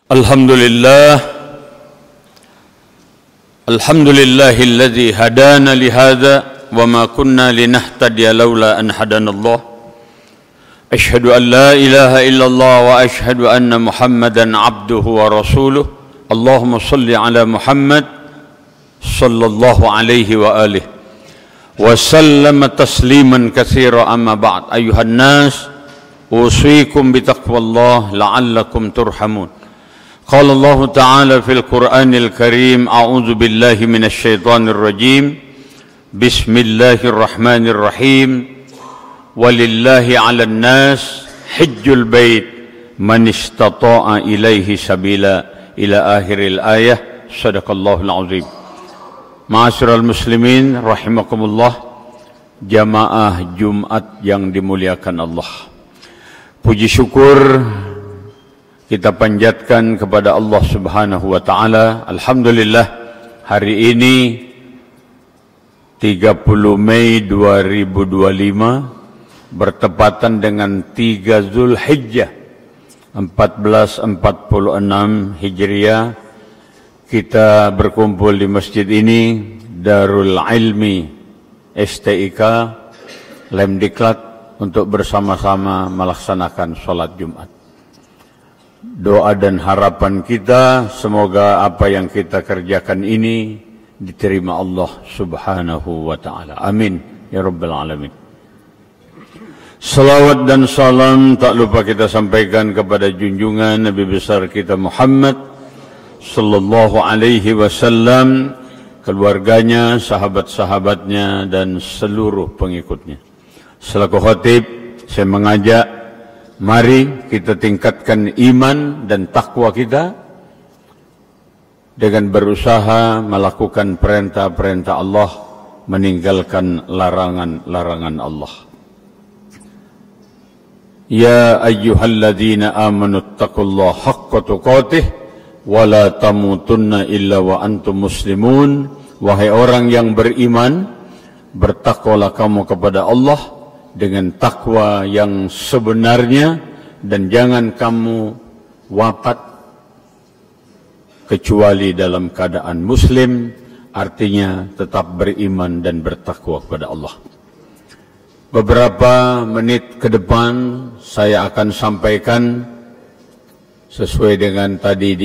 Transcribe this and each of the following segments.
Alhamdulillahilladzi hadana lihadza wa ma kunna linahtadiya laula an hadanallah. Asyhadu an la ilaha illallah wa asyhadu anna Muhammadan abduhu wa rasuluh. Allahumma salli ala Muhammad sallallahu alaihi wa alihi wa sallama tasliman katsira, amma ba'd. Ayuhan nas, usikum bitaqwallah la'allakum turhamun. Qala Allah Ta'ala fil Qur'anil Karim, a'udzu billahi minasy syaithanir rajim. Bismillahirrahmanirrahim. Walillahi 'alan nas hajjul bait man istata'a ilaihi sabila, ila akhiril ayah. Shadaqallahul azim. Ma'asyiral muslimin rahimakumullah, jamaah Jumat yang dimuliakan Allah. Puji syukur kita panjatkan kepada Allah Subhanahu wa taala. Alhamdulillah, hari ini 30 Mei 2025 bertepatan dengan 3 Zulhijjah 1446 Hijriah. Kita berkumpul di masjid ini, Darul Ilmi STIK Lemdiklat, untuk bersama-sama melaksanakan sholat Jumat. Doa dan harapan kita, semoga apa yang kita kerjakan ini diterima Allah Subhanahu wa ta'ala. Amin ya rabbal alamin. Salawat dan salam tak lupa kita sampaikan kepada junjungan Nabi besar kita Muhammad sallallahu alaihi wasallam, keluarganya, sahabat-sahabatnya, dan seluruh pengikutnya. Selaku khatib, saya mengajak, mari kita tingkatkan iman dan takwa kita dengan berusaha melakukan perintah-perintah Allah, meninggalkan larangan-larangan Allah. Ya ayyuhalladzina amanu taqullaha haqqa tuqatih wa la tamutunna illa wa antum muslimun. Wahai orang yang beriman, bertakwalah kamu kepada Allah dengan takwa yang sebenarnya, dan jangan kamu wafat kecuali dalam keadaan muslim, artinya tetap beriman dan bertakwa kepada Allah. Beberapa menit ke depan saya akan sampaikan sesuai dengan tadi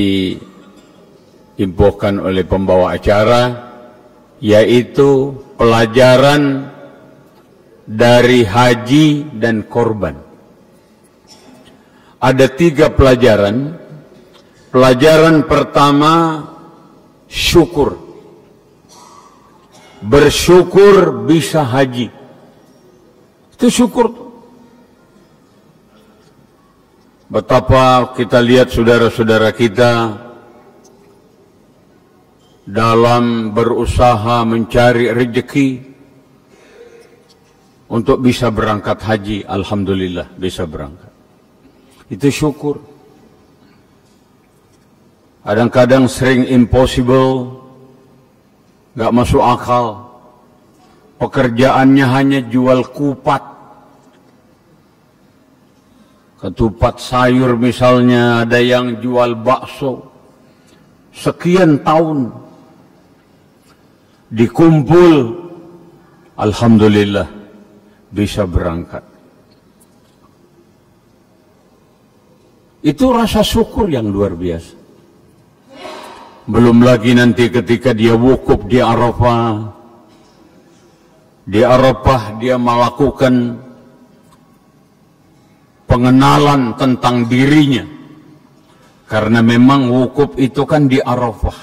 diinfokan oleh pembawa acara, yaitu pelajaran dari haji dan korban. Ada 3 pelajaran. Pelajaran pertama, syukur. Bersyukur bisa haji. Itu syukur. Betapa kita lihat saudara-saudara kita dalam berusaha mencari rezeki untuk bisa berangkat haji. Alhamdulillah bisa berangkat. Itu syukur. Kadang-kadang sering impossible, gak masuk akal. Pekerjaannya hanya jual kupat. Ketupat sayur misalnya, ada yang jual bakso. Sekian tahun dikumpul, alhamdulillah bisa berangkat. Itu rasa syukur yang luar biasa. Belum lagi nanti ketika dia wukuf di Arafah. Di Arafah dia melakukan pengenalan tentang dirinya. Karena memang wukuf itu kan di Arafah.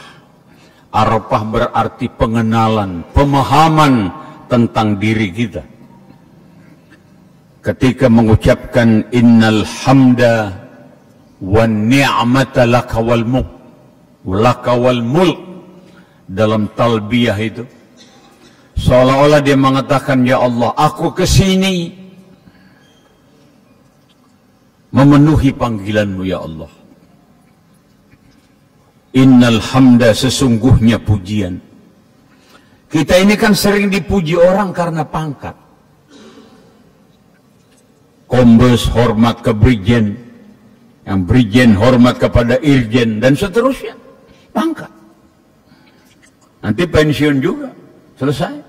Arafah berarti pengenalan, pemahaman tentang diri kita. Ketika mengucapkan innal hamda wan ni'mata laka wal mulk dalam talbiyah itu, seolah-olah dia mengatakan, ya Allah, aku kesini memenuhi panggilanmu ya Allah. Innal hamda, sesungguhnya pujian. Kita ini kan sering dipuji orang karena pangkat. Kombes, hormat ke brigjen, Yang brigjen hormat kepada irjen dan seterusnya. Pangkat. Nanti pensiun juga. Selesai.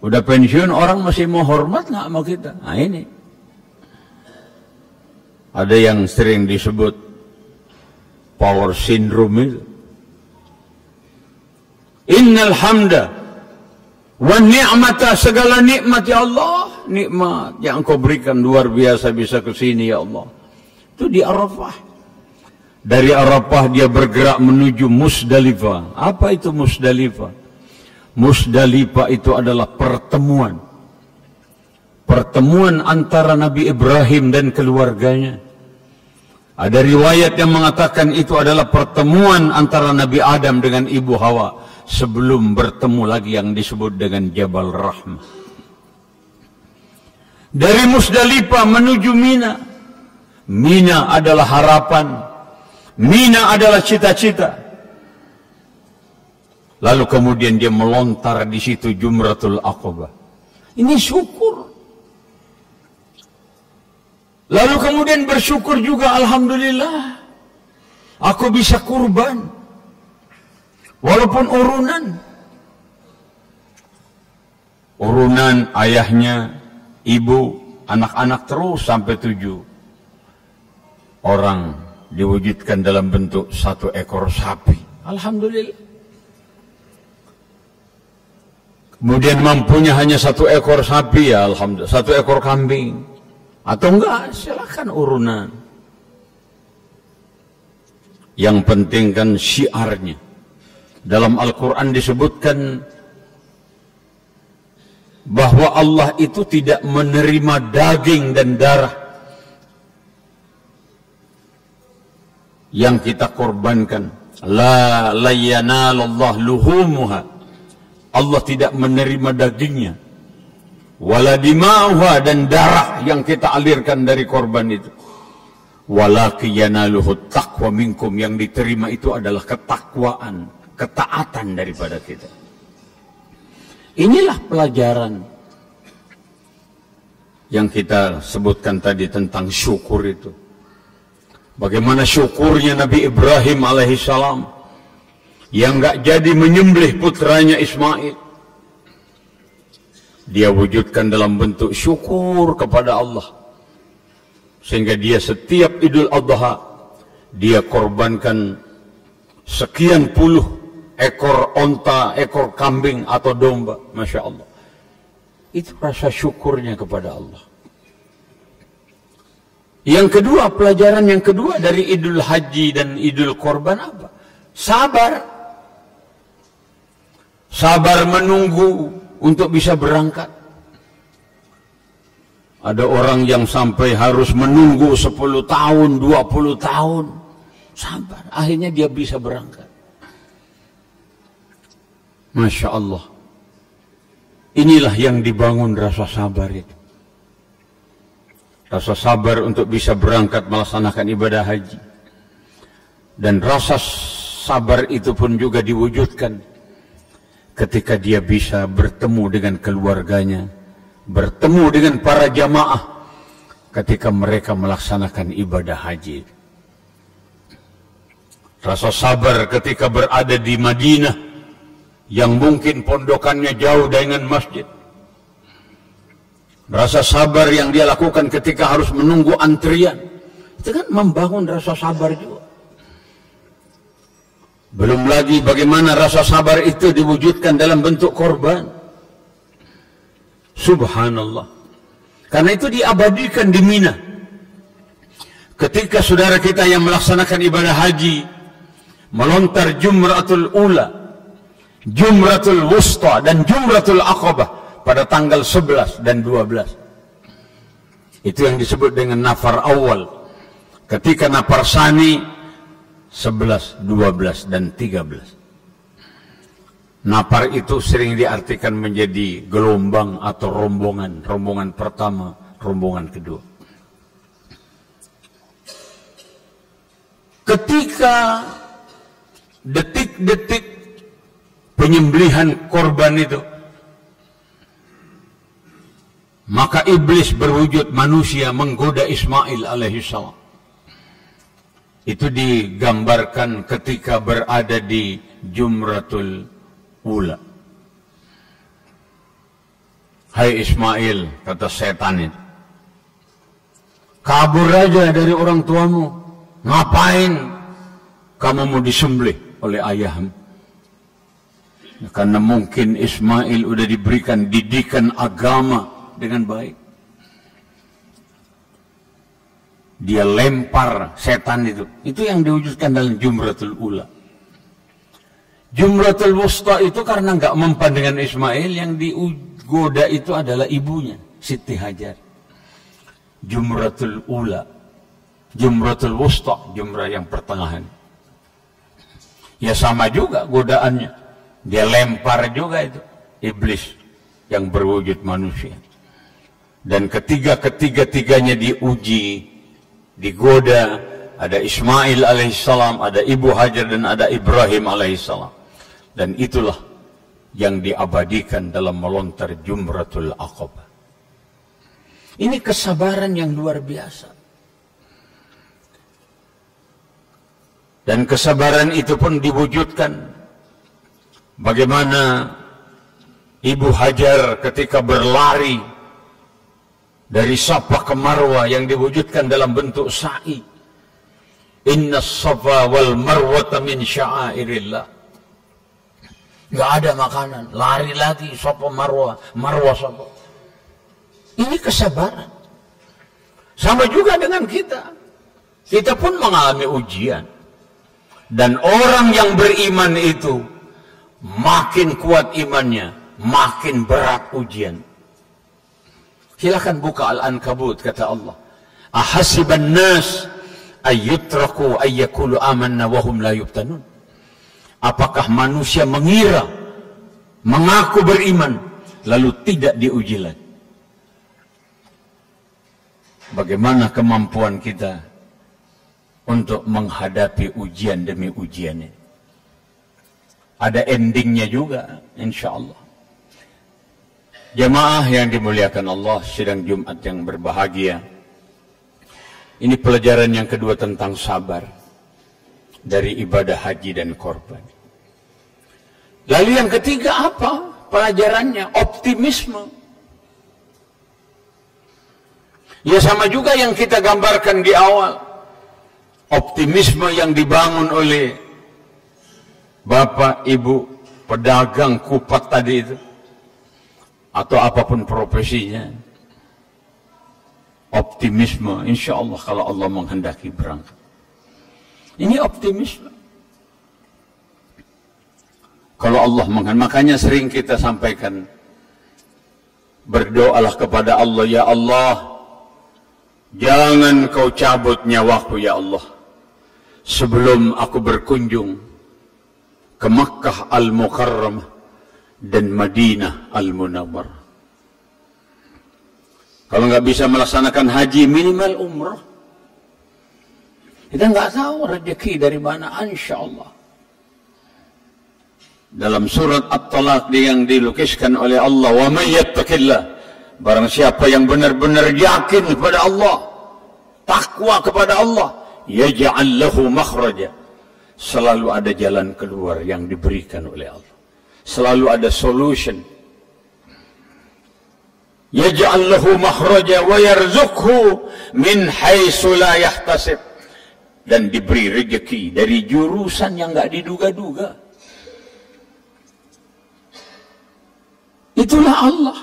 Udah pensiun orang masih mau hormat nggak sama kita? Nah ini. Ada yang sering disebut power syndrome itu. Innal hamda wa ni'mata, segala nikmat ya Allah, nikmat yang Engkau berikan luar biasa bisa ke sini ya Allah. Itu di Arafah. Dari Arafah dia bergerak menuju Musdalifah. Apa itu Musdalifah? Musdalifah itu adalah pertemuan. Pertemuan antara Nabi Ibrahim dan keluarganya. Ada riwayat yang mengatakan itu adalah pertemuan antara Nabi Adam dengan Ibu Hawa sebelum bertemu lagi yang disebut dengan Jabal Rahmah. Dari Musdalifah menuju Mina. Mina adalah harapan. Mina adalah cita-cita. Lalu kemudian dia melontar di situ Jumratul Aqabah. Ini syukur. Lalu kemudian bersyukur juga, alhamdulillah. Aku bisa kurban. Walaupun urunan. Urunan ayahnya, ibu, anak-anak terus sampai 7 orang diwujudkan dalam bentuk 1 ekor sapi. Alhamdulillah. Kemudian mampunya hanya 1 ekor sapi, ya alhamdulillah. 1 ekor kambing. Atau enggak, silakan urunan. Yang penting kan syiarnya. Dalam Al-Quran disebutkan bahwa Allah itu tidak menerima daging dan darah yang kita korbankan. La yanalallah luhumuha. Allah tidak menerima dagingnya. Wala dima'uha, dan darah yang kita alirkan dari korban itu. Walakin yanaluhu taqwa minkum, yang diterima itu adalah ketakwaan, ketaatan daripada kita. Inilah pelajaran yang kita sebutkan tadi tentang syukur itu. Bagaimana syukurnya Nabi Ibrahim alaihissalam yang nggak jadi menyembelih putranya Ismail. Dia wujudkan dalam bentuk syukur kepada Allah. Sehingga dia setiap Idul Adha, dia korbankan sekian puluh ekor onta, ekor kambing atau domba. Masya Allah. Itu rasa syukurnya kepada Allah. Yang kedua, pelajaran yang kedua dari Idul Haji dan Idul Korban apa? Sabar. Sabar menunggu untuk bisa berangkat. Ada orang yang sampai harus menunggu 10 tahun, 20 tahun. Sabar, akhirnya dia bisa berangkat. Masya Allah. Inilah yang dibangun rasa sabar itu. Rasa sabar untuk bisa berangkat melaksanakan ibadah haji. Dan rasa sabar itu pun juga diwujudkan ketika dia bisa bertemu dengan keluarganya, bertemu dengan para jamaah ketika mereka melaksanakan ibadah haji. Rasa sabar ketika berada di Madinah yang mungkin pondokannya jauh dengan masjid. Rasa sabar yang dia lakukan ketika harus menunggu antrian. Itu kan membangun rasa sabar juga. Belum lagi bagaimana rasa sabar itu diwujudkan dalam bentuk korban. Subhanallah. Karena itu diabadikan di Mina. Ketika saudara kita yang melaksanakan ibadah haji melontar Jumratul Ula, Jumratul Wusta, dan Jumratul Aqabah pada tanggal 11 dan 12. Itu yang disebut dengan nafar awal. Ketika nafar sani 11, 12, dan 13. Nafar itu sering diartikan menjadi gelombang atau rombongan. Rombongan pertama, rombongan kedua. Ketika detik-detik penyembelihan korban itu, maka iblis berwujud manusia menggoda Ismail alaihissalam. itu digambarkan ketika berada di Jumratul Ula. Hai Ismail, kata setan itu, kabur aja dari orang tuamu. Ngapain kamu mau disembelih oleh ayahmu? Karena mungkin Ismail udah diberikan didikan agama dengan baik. Dia lempar setan itu. Itu yang diwujudkan dalam Jumratul Ula. Jumratul Wusta itu karena nggak mempan dengan Ismail, yang digoda itu adalah ibunya, Siti Hajar. Jumratul Ula, Jumratul Wusta, jumrah yang pertengahan. Ya sama juga godaannya. Dia lempar juga itu iblis yang berwujud manusia. Dan ketiga-tiganya diuji, digoda. Ada Ismail alaihissalam, ada Ibu Hajar, dan ada Ibrahim alaihissalam. Dan itulah yang diabadikan dalam melontar Jumratul Aqabah. Ini kesabaran yang luar biasa. Dan kesabaran itu pun diwujudkan bagaimana Ibu Hajar ketika berlari dari Safa ke Marwah yang diwujudkan dalam bentuk sa'i. Inna Safa wal Marwata min sya'airillah. Gak ada makanan, lari lagi Safa Marwah, Marwah Safa. Ini kesabaran. Sama juga dengan kita. Kita pun mengalami ujian. Dan orang yang beriman itu makin kuat imannya, makin berat ujian. Silakan buka Al-Ankabut, kata Allah. Ahasiban nas ayyutraku ayyakulu amanna wahum la yuftanun. Apakah manusia mengira mengaku beriman lalu tidak diuji lagi? Bagaimana kemampuan kita untuk menghadapi ujian demi ujian ini? Ada endingnya juga, insya Allah. Jamaah yang dimuliakan Allah, sidang Jumat yang berbahagia. Ini pelajaran yang kedua tentang sabar dari ibadah haji dan korban. Lalu yang ketiga apa pelajarannya? Optimisme. Ya sama juga yang kita gambarkan di awal. Optimisme yang dibangun oleh bapak, ibu, pedagang kupat tadi itu. Atau apapun profesinya. Optimisme, insya Allah kalau Allah menghendaki berangkat. Ini optimisme. Kalau Allah menghendaki, makanya sering kita sampaikan, berdoalah kepada Allah, ya Allah, jangan kau cabut nyawaku ya Allah, sebelum aku berkunjung ke Makkah Al-Mukarramah dan Madinah Al-Munawwarah. Kalau nggak bisa melaksanakan haji, minimal umrah. Kita nggak tahu rezeki dari mana, insya Allah. Dalam surat At-Talaq yang dilukiskan oleh Allah, wa may yattaqillah, barang siapa yang benar-benar yakin kepada Allah, takwa kepada Allah, yaj'al lahu makhraja, selalu ada jalan keluar yang diberikan oleh Allah, selalu ada solution. Yaj'al lahu makhraja wa yarzuqhu min haitsu la yahtasib, dan diberi rezeki dari jurusan yang nggak diduga-duga. Itulah Allah.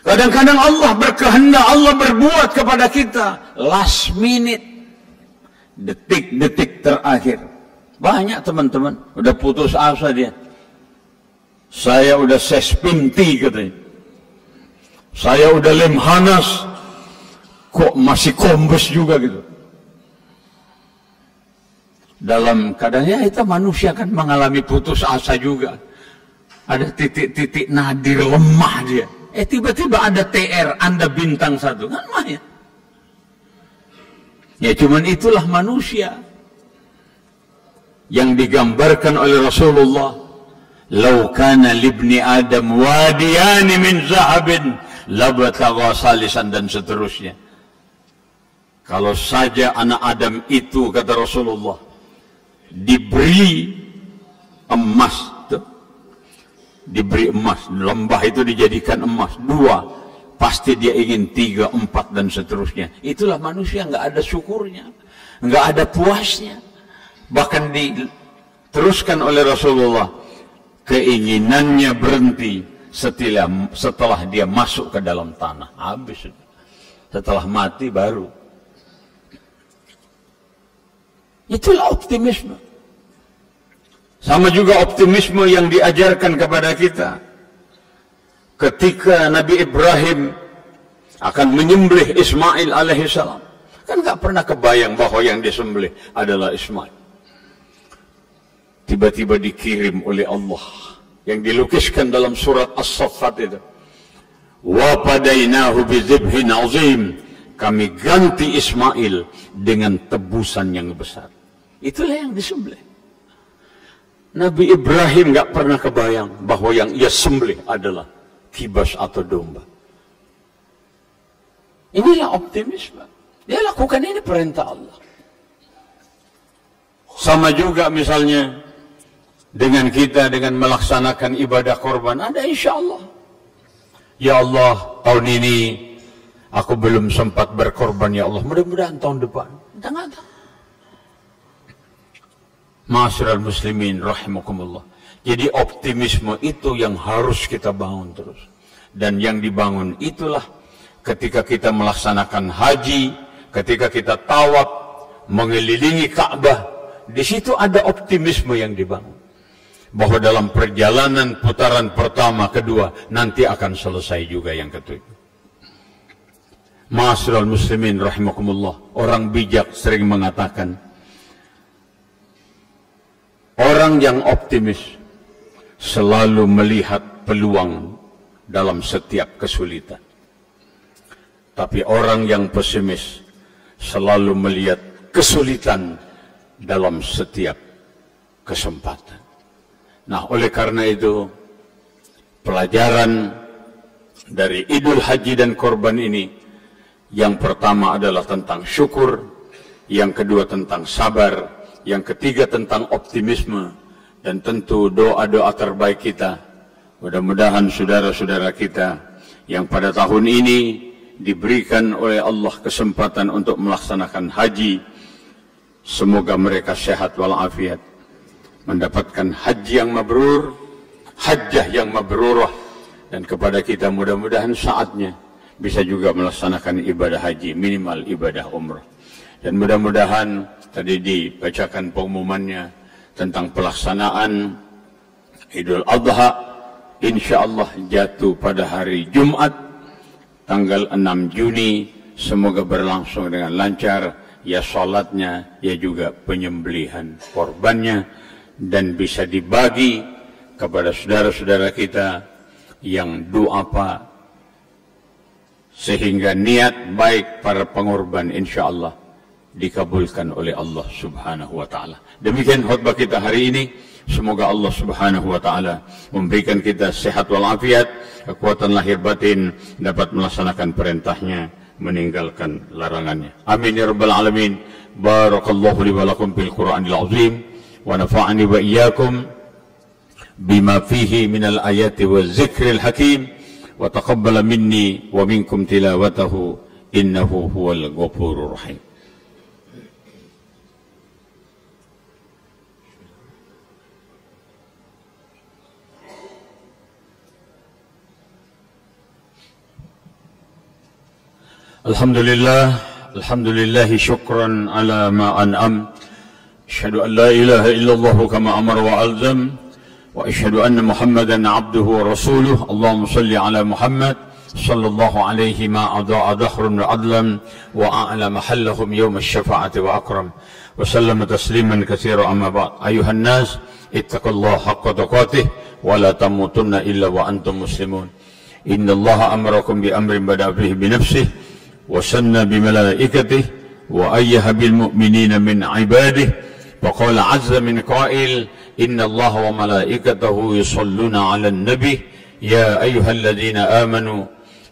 Kadang-kadang Allah berkehendak, Allah berbuat kepada kita last minute, detik-detik terakhir. Banyak teman-teman udah putus asa dia. Saya udah sespinti katanya. Saya udah lemhanas, kok masih kombes juga gitu. Dalam keadaannya itu manusia kan mengalami putus asa juga. Ada titik-titik nadir lemah dia. Tiba-tiba ada TR, Anda bintang 1. Kan mah ya. Ya cuman itulah manusia. Yang digambarkan oleh Rasulullah. Lau kana libni Adam wadiyani min zahabin labtagha salisan, dan seterusnya. Kalau saja anak Adam itu, kata Rasulullah, diberi emas, diberi emas, lembah itu dijadikan emas, 2, pasti dia ingin 3, 4 dan seterusnya. Itulah manusia, nggak ada syukurnya, nggak ada puasnya. Bahkan diteruskan oleh Rasulullah, keinginannya berhenti setelah dia masuk ke dalam tanah. Habis, setelah mati baru. Itulah optimisme. Sama juga optimisme yang diajarkan kepada kita ketika Nabi Ibrahim akan menyembelih Ismail alaihissalam. Kan nggak pernah kebayang bahwa yang disembelih adalah Ismail. Tiba-tiba dikirim oleh Allah yang dilukiskan dalam surat As-Saffat itu. Wa padainahu bizibhin azim. Kami ganti Ismail dengan tebusan yang besar. Itulah yang disembelih. Nabi Ibrahim nggak pernah kebayang bahwa yang ia sembelih adalah kibas atau domba. Inilah optimisme. Dia lakukan ini perintah Allah. Sama juga misalnya dengan kita dengan melaksanakan ibadah korban. Ada insya Allah. Ya Allah, tahun ini aku belum sempat berkorban, ya Allah. Mudah-mudahan tahun depan. Jangan. Ma'asyiral muslimin rahimakumullah. Jadi optimisme itu yang harus kita bangun terus. Dan yang dibangun itulah ketika kita melaksanakan haji, ketika kita tawaf, mengelilingi Ka'bah, di situ ada optimisme yang dibangun. Bahwa dalam perjalanan putaran pertama, kedua, nanti akan selesai juga yang ketujuh. Ma'asyiral muslimin rahimakumullah. Orang bijak sering mengatakan, orang yang optimis selalu melihat peluang dalam setiap kesulitan. Tapi orang yang pesimis selalu melihat kesulitan dalam setiap kesempatan. Nah, oleh karena itu, pelajaran dari Idul Haji dan Korban ini, yang pertama adalah tentang syukur, yang kedua tentang sabar, yang ketiga tentang optimisme, dan tentu doa-doa terbaik kita. Mudah-mudahan saudara-saudara kita yang pada tahun ini diberikan oleh Allah kesempatan untuk melaksanakan haji, semoga mereka sehat walafiat, mendapatkan haji yang mabrur, hajjah yang mabrurah, dan kepada kita mudah-mudahan saatnya bisa juga melaksanakan ibadah haji, minimal ibadah umrah. Dan mudah-mudahan tadi dibacakan pengumumannya tentang pelaksanaan Idul Adha, insyaallah jatuh pada hari Jumat tanggal 6 Juni. Semoga berlangsung dengan lancar, ya salatnya, ya juga penyembelihan korbannya, dan bisa dibagi kepada saudara-saudara kita yang du'afa, sehingga niat baik para pengorban insyaallah dikabulkan oleh Allah subhanahu wa ta'ala. Demikian khutbah kita hari ini. Semoga Allah subhanahu wa ta'ala memberikan kita sehat walafiat, kekuatan lahir batin, dapat melaksanakan perintahnya, meninggalkan larangannya. Amin ya rabbal alamin. Barakallahu li wa lakum fil Qur'anil azim, wa nafa'ani wa iyyakum bima fihi minal ayati wa zikril hakim, wa taqabbala minni wa minkum tilawatahu, innahu huwal ghafurur rahim. Alhamdulillah syukran ala ma an'am. Asyhadu an la ilaha illallah kama amar wa alzam, wa asyhadu anna Muhammadan abduhu wa rasuluh. Allahumma salli ala Muhammad sallallahu alaihi ma adha'a dhahrun wa adlam wa a'la mahallahum yawm asy-syafa'ati wa akram wa sallama tasliman katsira amma ba'd. Ayuhan nas ittaqullaha haqqa tuqatih wa la tamutunna illa wa antum muslimun. Innallaha amarakum bi amrin bada'a bihi bi nafsihi وسن بملائكته وأيه بالمؤمنين من عباده وقال عز من قائل إن الله وملائكته يصلون على النبي يا أيها الذين آمنوا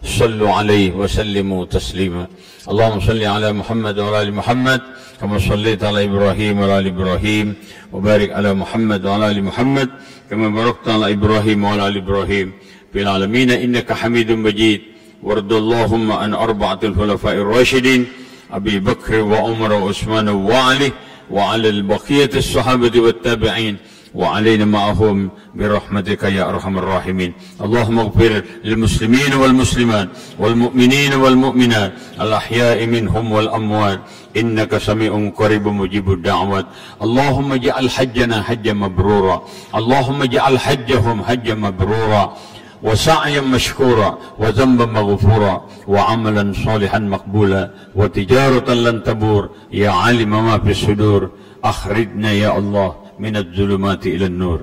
صلوا عليه وسلموا تسليما. اللهم صل على محمد وعلى آل محمد كما صليت على إبراهيم وعلى آل إبراهيم، وبارك على محمد وعلى آل محمد كما باركت على إبراهيم وعلى آل إبراهيم في العالمين إنك حميد مجيد. وارض اللهم عن أربعة الخلفاء الراشدين أبي بكر وعمر وعثمان وعلي، وعلى البقية الصحابة والتابعين، وعلينا معهم برحمتك يا أرحم الراحمين. اللهم اغفر للمسلمين والمسلمات والمؤمنين والمؤمنات الأحياء منهم والأموات إنك سميع قريب مجيب الدعوات. اللهم اجعل حجنا حجا مبرورا، اللهم اجعل حجهم حجا مبرورا، وسعيا مشكورا، وذنبا مغفورا، وعملا صالحا مقبولا، وتجارة لن تبور. يا عالم ما في الصدور أخرجنا يا الله من الظلمات إلى النور.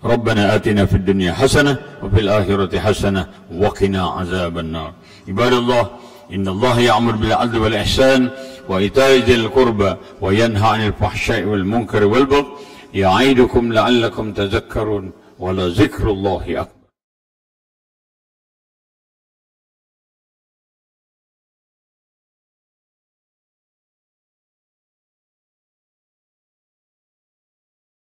ربنا آتنا في الدنيا حسنة وفي الآخرة حسنة وقنا عذاب النار. عباد الله، إن الله يأمر بالعدل والإحسان وإيتاء ذي القربى وينهى عن الفحشاء والمنكر والبغي يعظكم لعلكم تذكرون، ولذكر الله أكبر.